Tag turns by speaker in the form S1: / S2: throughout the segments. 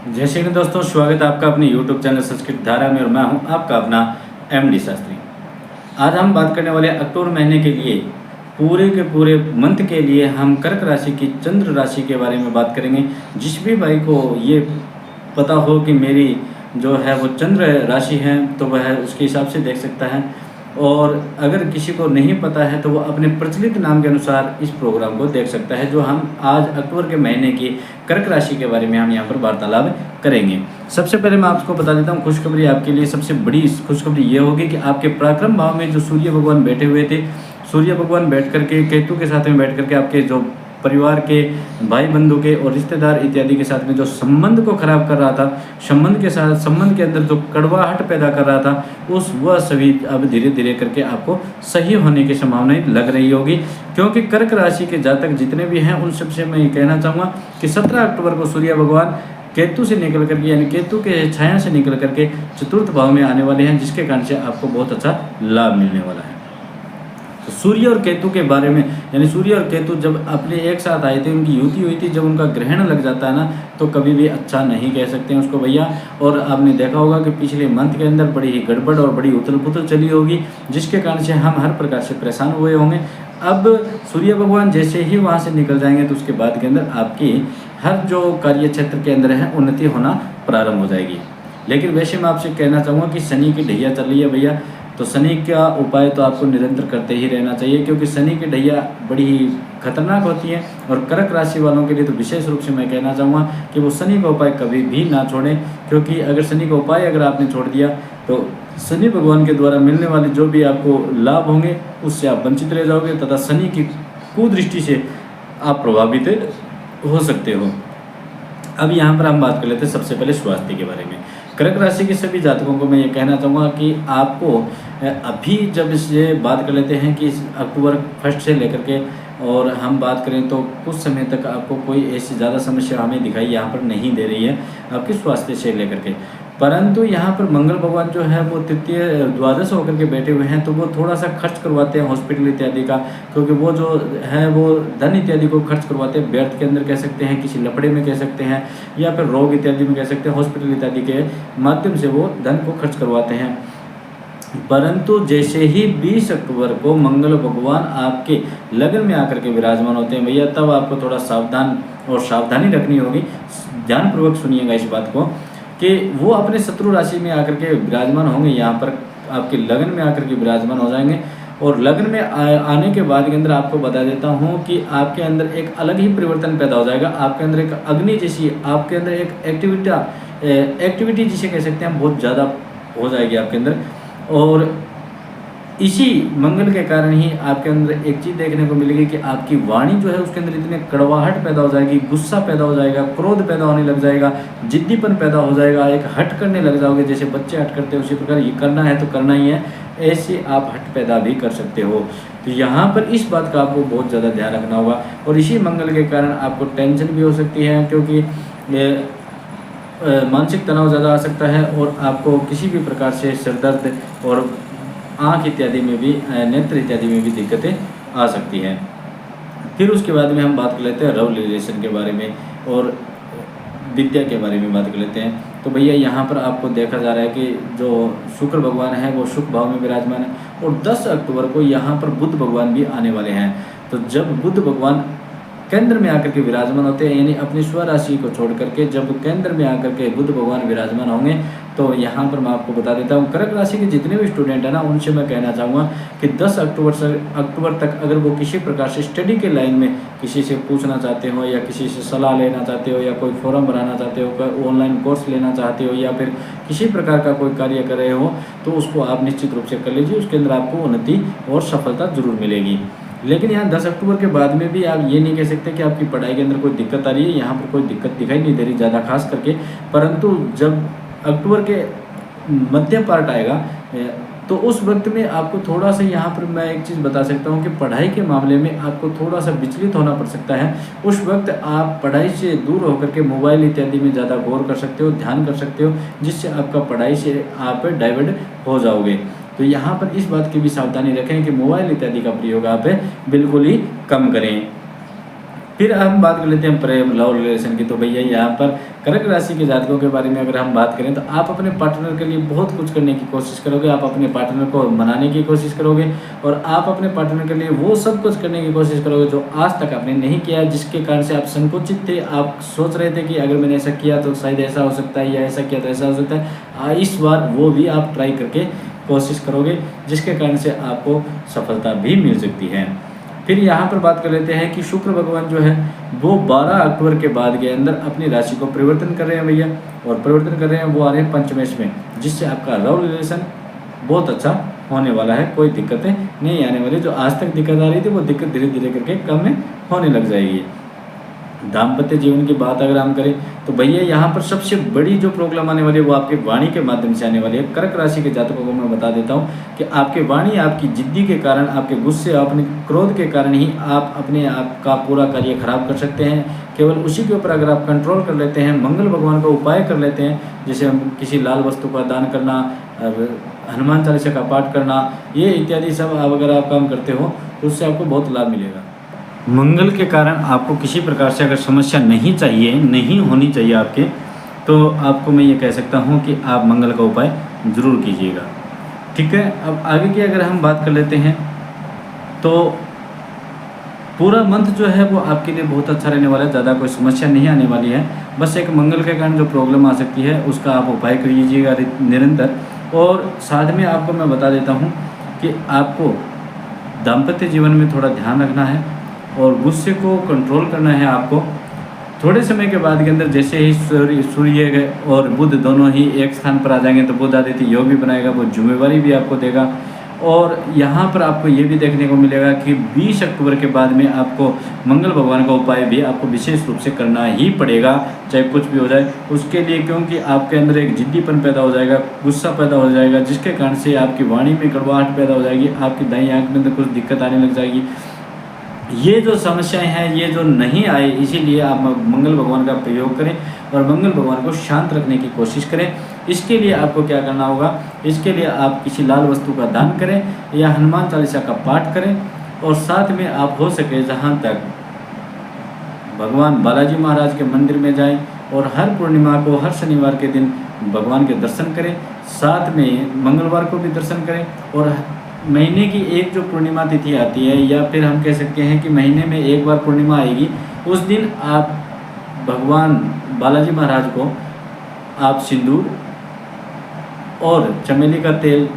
S1: जय श्री कृष्ण दोस्तों, स्वागत है आपका अपने YouTube चैनल संस्कृत धारा में और मैं हूं आपका अपना MD शास्त्री। आज हम बात करने वाले अक्टूबर महीने के लिए पूरे के पूरे मंथ के लिए हम कर्क राशि की चंद्र राशि के बारे में बात करेंगे। जिस भी भाई को ये पता हो कि मेरी जो है वो चंद्र राशि है तो वह उसके हिसाब से देख सकता है, और अगर किसी को नहीं पता है तो वो अपने प्रचलित नाम के अनुसार इस प्रोग्राम को देख सकता है, जो हम आज अक्टूबर के महीने की कर्क राशि के बारे में हम यहाँ पर वार्तालाप करेंगे। सबसे पहले मैं आपको बता देता हूँ, खुशखबरी आपके लिए सबसे बड़ी खुशखबरी ये होगी कि आपके पराक्रम भाव में जो सूर्य भगवान बैठे हुए थे, सूर्य भगवान बैठ करके केतु के साथ में बैठ करके आपके जो परिवार के भाई बंधु के और रिश्तेदार इत्यादि के साथ में जो संबंध को खराब कर रहा था, संबंध के अंदर जो कड़वाहट पैदा कर रहा था, वह सभी अब धीरे धीरे करके आपको सही होने की संभावनाएं लग रही होगी। क्योंकि कर्क राशि के जातक जितने भी हैं उन सबसे मैं ये कहना चाहूँगा कि 17 अक्टूबर को सूर्य भगवान केतु से निकल करके यानी केतु के छाया से निकल करके चतुर्थ भाव में आने वाले हैं, जिसके कारण से आपको बहुत अच्छा लाभ मिलने वाला है। तो सूर्य और केतु के बारे में, यानी सूर्य और केतु जब अपने एक साथ आए थे, उनकी युति हुई थी, जब उनका ग्रहण लग जाता है ना तो कभी भी अच्छा नहीं कह सकते हैं उसको भैया। और आपने देखा होगा कि पिछले मंथ के अंदर बड़ी ही गड़बड़ और बड़ी उथल पुथल चली होगी, जिसके कारण से हम हर प्रकार से परेशान हुए होंगे। अब सूर्य भगवान जैसे ही वहाँ से निकल जाएंगे तो उसके बाद के अंदर आपकी हर जो कार्य क्षेत्र के अंदर है उन्नति होना प्रारंभ हो जाएगी। लेकिन वैसे मैं आपसे कहना चाहूँगा कि शनि की ढैया चल रही है भैया, तो शनि का उपाय तो आपको निरंतर करते ही रहना चाहिए, क्योंकि शनि की ढैया बड़ी ही खतरनाक होती है। और कर्क राशि वालों के लिए तो विशेष रूप से मैं कहना चाहूँगा कि वो शनि का उपाय कभी भी ना छोड़ें, क्योंकि अगर शनि का उपाय अगर आपने छोड़ दिया तो शनि भगवान के द्वारा मिलने वाले जो भी आपको लाभ होंगे उससे आप वंचित रह जाओगे, तथा शनि की कुदृष्टि से आप प्रभावित हो सकते हो। अब यहाँ पर हम बात कर लेते हैं सबसे पहले स्वास्थ्य के बारे में। कर्क राशि के सभी जातकों को मैं ये कहना चाहूँगा कि आपको अभी जब इससे बात कर लेते हैं कि अक्टूबर 1 से लेकर के और हम बात करें तो कुछ समय तक आपको कोई ऐसी ज़्यादा समस्या हमें दिखाई यहाँ पर नहीं दे रही है आपके स्वास्थ्य से लेकर के। परंतु यहाँ पर मंगल भगवान जो है वो तृतीय द्वादश होकर के बैठे हुए हैं, तो वो थोड़ा सा खर्च करवाते हैं हॉस्पिटल इत्यादि का, क्योंकि वो जो है वो धन इत्यादि को खर्च करवाते हैं, व्यर्थ के अंदर कह सकते हैं, किसी लफड़े में कह सकते हैं, या फिर रोग इत्यादि में कह सकते हैं, हॉस्पिटल इत्यादि के माध्यम से वो धन को खर्च करवाते हैं। परंतु जैसे ही 20 अक्टूबर को मंगल भगवान आपके लग्न में आकर के विराजमान होते हैं भैया, तब आपको थोड़ा सावधान और सावधानी रखनी होगी। ध्यानपूर्वक सुनिएगा इस बात को कि वो अपने शत्रु राशि में आकर के विराजमान होंगे, यहाँ पर आपके लग्न में आकर के विराजमान हो जाएंगे। और लग्न में आने के बाद के अंदर आपको बता देता हूँ कि आपके अंदर एक अलग ही परिवर्तन पैदा हो जाएगा। आपके अंदर एक अग्नि जैसी, आपके अंदर एक एक्टिविटी जिसे कह सकते हैं बहुत ज़्यादा हो जाएगी आपके अंदर। और इसी मंगल के कारण ही आपके अंदर एक चीज़ देखने को मिलेगी कि आपकी वाणी जो है उसके अंदर इतने कड़वाहट पैदा हो जाएगी, गुस्सा पैदा हो जाएगा, क्रोध पैदा होने लग जाएगा, जिद्दीपन पैदा हो जाएगा, एक हट करने लग जाओगे, जैसे बच्चे हट करते हैं उसी प्रकार ये करना है तो करना ही है, ऐसे आप हट पैदा भी कर सकते हो। तो यहाँ पर इस बात का आपको बहुत ज़्यादा ध्यान रखना होगा। और इसी मंगल के कारण आपको टेंशन भी हो सकती है, क्योंकि मानसिक तनाव ज़्यादा आ सकता है और आपको किसी भी प्रकार से सिरदर्द और आँख इत्यादि में भी, नेत्र इत्यादि में भी दिक्कतें आ सकती हैं। फिर उसके बाद में हम बात कर लेते हैं लव रिलेशन के बारे में और विद्या के बारे में बात कर लेते हैं। तो भैया यहाँ पर आपको देखा जा रहा है कि जो शुक्र भगवान है वो शुक्र भाव में विराजमान है, और 10 अक्टूबर को यहाँ पर बुध भगवान भी आने वाले हैं। तो जब बुध भगवान केंद्र में आकर के विराजमान होते हैं, यानी अपनी स्वराशि को छोड़ करके जब केंद्र में आकर के बुध भगवान विराजमान होंगे, तो यहाँ पर मैं आपको बता देता हूँ कर्क राशि के जितने भी स्टूडेंट हैं ना, उनसे मैं कहना चाहूँगा कि 10 अक्टूबर तक अगर वो किसी प्रकार से स्टडी के लाइन में किसी से पूछना चाहते हो, या किसी से सलाह लेना चाहते हो, या कोई फॉर्म भराना चाहते हो, कोई ऑनलाइन कोर्स लेना चाहते हो, या फिर किसी प्रकार का कोई कार्य कर रहे हो, तो उसको आप निश्चित रूप से कर लीजिए। उसके अंदर आपको उन्नति और सफलता जरूर मिलेगी। लेकिन यहाँ 10 अक्टूबर के बाद में भी आप ये नहीं कह सकते कि आपकी पढ़ाई के अंदर कोई दिक्कत आ रही है, यहाँ पर कोई दिक्कत दिखाई नहीं दे रही ज़्यादा खास करके। परंतु जब अक्टूबर के मध्य पार्ट आएगा तो उस वक्त में आपको थोड़ा सा, यहाँ पर मैं एक चीज़ बता सकता हूँ कि पढ़ाई के मामले में आपको थोड़ा सा विचलित होना पड़ सकता है। उस वक्त आप पढ़ाई से दूर होकर के मोबाइल इत्यादि में ज़्यादा गौर कर सकते हो, ध्यान कर सकते हो, जिससे आपका पढ़ाई से आप डाइवर्ट हो जाओगे। तो यहाँ पर इस बात की भी सावधानी रखें कि मोबाइल इत्यादि का प्रयोग आप बिल्कुल ही कम करें। फिर हम बात कर लेते हैं प्रेम लव रिलेशन की। तो भैया यहाँ पर कर्क राशि के जातकों के बारे में अगर हम बात करें तो आप अपने पार्टनर के लिए बहुत कुछ करने की कोशिश करोगे, आप अपने पार्टनर को मनाने की कोशिश करोगे और आप अपने पार्टनर के लिए वो सब कुछ करने की कोशिश करोगे जो आज तक आपने नहीं किया, जिसके कारण से आप संकुचित थे। आप सोच रहे थे कि अगर मैंने ऐसा किया तो शायद ऐसा हो सकता है या ऐसा किया तो ऐसा हो सकता है। इस बार वो भी आप ट्राई करके कोशिश करोगे, जिसके कारण से आपको सफलता भी मिल सकती है। फिर यहाँ पर बात कर लेते हैं कि शुक्र भगवान जो है वो 12 अक्टूबर के बाद के अंदर अपनी राशि को परिवर्तन कर रहे हैं भैया, और परिवर्तन कर रहे हैं वो आ रहे हैं पंचमेश में, जिससे आपका लव रिलेशन बहुत अच्छा होने वाला है। कोई दिक्कतें नहीं आने वाली, जो आज तक दिक्कत आ रही थी वो दिक्कत धीरे धीरे करके कम होने लग जाएगी। दाम्पत्य जीवन की बात अगर हम करें तो भैया यहाँ पर सबसे बड़ी जो प्रॉब्लम आने वाली है वो आपके वाणी के माध्यम से आने वाली है। कर्क राशि के जातकों को मैं बता देता हूँ कि आपके वाणी, आपकी जिद्दी के कारण, आपके गुस्से, अपने क्रोध के कारण ही आप अपने आप का पूरा कार्य खराब कर सकते हैं। केवल उसी के ऊपर अगर आप कंट्रोल कर लेते हैं, मंगल भगवान का उपाय कर लेते हैं, जैसे हम किसी लाल वस्तु का दान करना, हनुमान चालीसा का पाठ करना, ये इत्यादि सब अगर आप काम करते हो तो उससे आपको बहुत लाभ मिलेगा। मंगल के कारण आपको किसी प्रकार से अगर समस्या नहीं होनी चाहिए आपके, तो आपको मैं ये कह सकता हूँ कि आप मंगल का उपाय ज़रूर कीजिएगा। ठीक है, अब आगे की अगर हम बात कर लेते हैं तो पूरा मंथ जो है वो आपके लिए बहुत अच्छा रहने वाला है, ज़्यादा कोई समस्या नहीं आने वाली है। बस एक मंगल के कारण जो प्रॉब्लम आ सकती है उसका आप उपाय करिएगा निरंतर। और साथ में आपको मैं बता देता हूँ कि आपको दाम्पत्य जीवन में थोड़ा ध्यान रखना है और गुस्से को कंट्रोल करना है आपको। थोड़े समय के बाद के अंदर जैसे ही सूर्य और बुध दोनों ही एक स्थान पर आ जाएंगे तो बुध आदित्य योग भी बनाएगा, वो जिम्मेवारी भी आपको देगा। और यहाँ पर आपको ये भी देखने को मिलेगा कि 20 अक्टूबर के बाद में आपको मंगल भगवान का उपाय भी आपको विशेष रूप से करना ही पड़ेगा, चाहे कुछ भी हो जाए उसके लिए, क्योंकि आपके अंदर एक जिद्दीपन पैदा हो जाएगा, गुस्सा पैदा हो जाएगा, जिसके कारण से आपकी वाणी में कड़वाहट पैदा हो जाएगी, आपकी दाईं आंख में अंदर कुछ दिक्कत आने लग जाएगी। ये जो समस्याएं हैं ये जो नहीं आए, इसीलिए आप मंगल भगवान का प्रयोग करें और मंगल भगवान को शांत रखने की कोशिश करें। इसके लिए आपको क्या करना होगा, इसके लिए आप किसी लाल वस्तु का दान करें या हनुमान चालीसा का पाठ करें। और साथ में आप हो सके जहाँ तक भगवान बालाजी महाराज के मंदिर में जाएं और हर पूर्णिमा को, हर शनिवार के दिन भगवान के दर्शन करें, साथ में मंगलवार को भी दर्शन करें। और महीने की एक जो पूर्णिमा तिथि आती है, या फिर हम कह सकते हैं कि महीने में एक बार पूर्णिमा आएगी, उस दिन आप भगवान बालाजी महाराज को आप सिंदूर और चमेली का तेल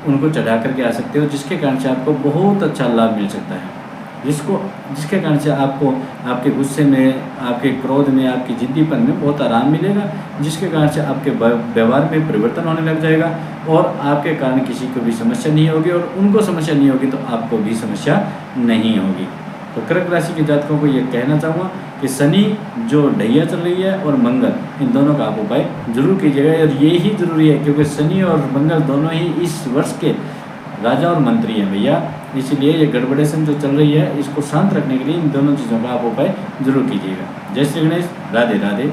S1: उनको चढ़ा करके आ सकते हो, जिसके कारण से आपको बहुत अच्छा लाभ मिल सकता है। जिसके कारण से आपको आपके गुस्से में, आपके क्रोध में, आपकी जिद्दीपन में बहुत आराम मिलेगा, जिसके कारण से आपके व्यवहार में परिवर्तन होने लग जाएगा और आपके कारण किसी को भी समस्या नहीं होगी और उनको समस्या नहीं होगी तो आपको भी समस्या नहीं होगी। तो कर्क राशि के जातकों को ये कहना चाहूँगा कि शनि जो ढैया चल रही है और मंगल, इन दोनों का आप उपाय जरूर कीजिएगा। और ये ही ज़रूरी है क्योंकि शनि और मंगल दोनों ही इस वर्ष के राजा और मंत्री हैं भैया, इसलिए ये गड़बड़ेशन जो चल रही है इसको शांत रखने के लिए इन दोनों चीज़ों का आप उपाय जरूर कीजिएगा। जय श्री गणेश, राधे राधे।